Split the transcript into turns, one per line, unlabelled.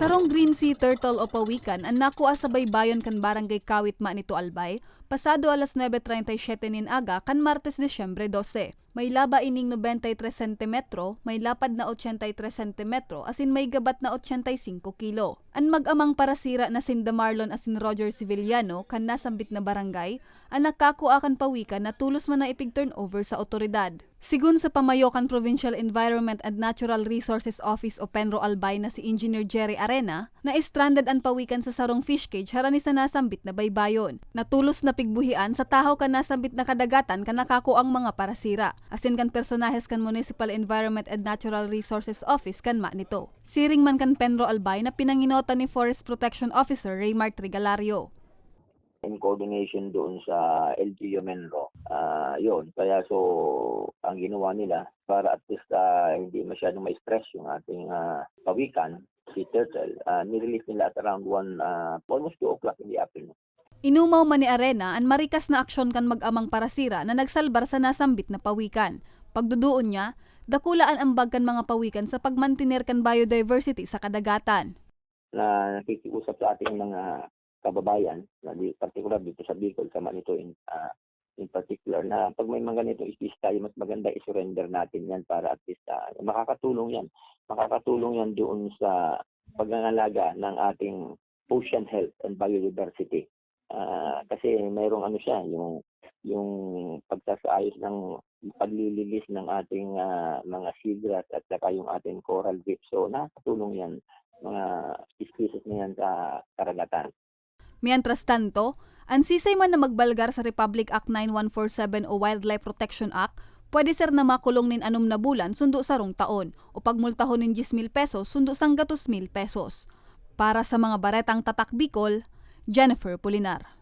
Sarong green sea turtle o pawikan ang nakuha sa baybayon kan barangay Kawit nito Albay, pasado alas 9:37 nin aga kan Martes Disyembre 12. May laba ining 93 cm, may lapad na 83 cm, asin may gabat na 85 kilo. Ang mag-amang parasira na sinda Marlon asin Roger Civiliano kan nasambit na barangay, ang nakakuha kan pawikan na tulos man na ipig-turnover sa otoridad. Sigun sa Pamayokan Provincial Environment and Natural Resources Office o Penro Albay na si Engineer Jerry Arena, na stranded ang pawikan sa sarong fish cage harani sa nasambit na baybayon. Natulos na pigbuhian sa tahaw kan nasambit na kadagatan kan nakakuang mga parasira. Asin kan personahes kan Municipal Environment and Natural Resources Office kan nito. Siring man kan Penro Albay na pinanginota ni Forest Protection Officer Raymart Trigalario.
In coordination doon sa LGU Menro. Yun. Kaya ang ginawa nila para at least hindi masyadong ma-stress yung ating pawikan, si Turtle, nirelease nila at around almost 2 o'clock in the afternoon.
Inumaw man ni Arena ang marikas na aksyon kan mag-amang parasira na nagsalbar sa nasambit na pawikan. Pagduduon niya, dakulaan ang bag kan mga pawikan sa pagmantiner kan biodiversity sa kadagatan.
Na nakikiusap sa ating mga kababayan, na particular dito sa Bicol, sa Manito in particular, na pag may mga ganito issues tayo, mas maganda i-surrender natin yan para at least makakatulong yan. Makakatulong yan doon sa pagngangalaga ng ating ocean health and biodiversity. Kasi mayroong yung pagsasaayos ng paglililis ng ating mga seagrass at saka yung ating coral reef. So nakatulong yan, mga species na yan sa karagatan.
Mientras tanto, ang sisay man na magbalgar sa Republic Act 9147 o Wildlife Protection Act, pwede ser na makulong nin 6 na bulan sundo sarong taon o pagmultahon nin 10,000 pesos sundo sang 2,000 pesos. Para sa mga baretang tatak Bicol, Jennifer Pulinar.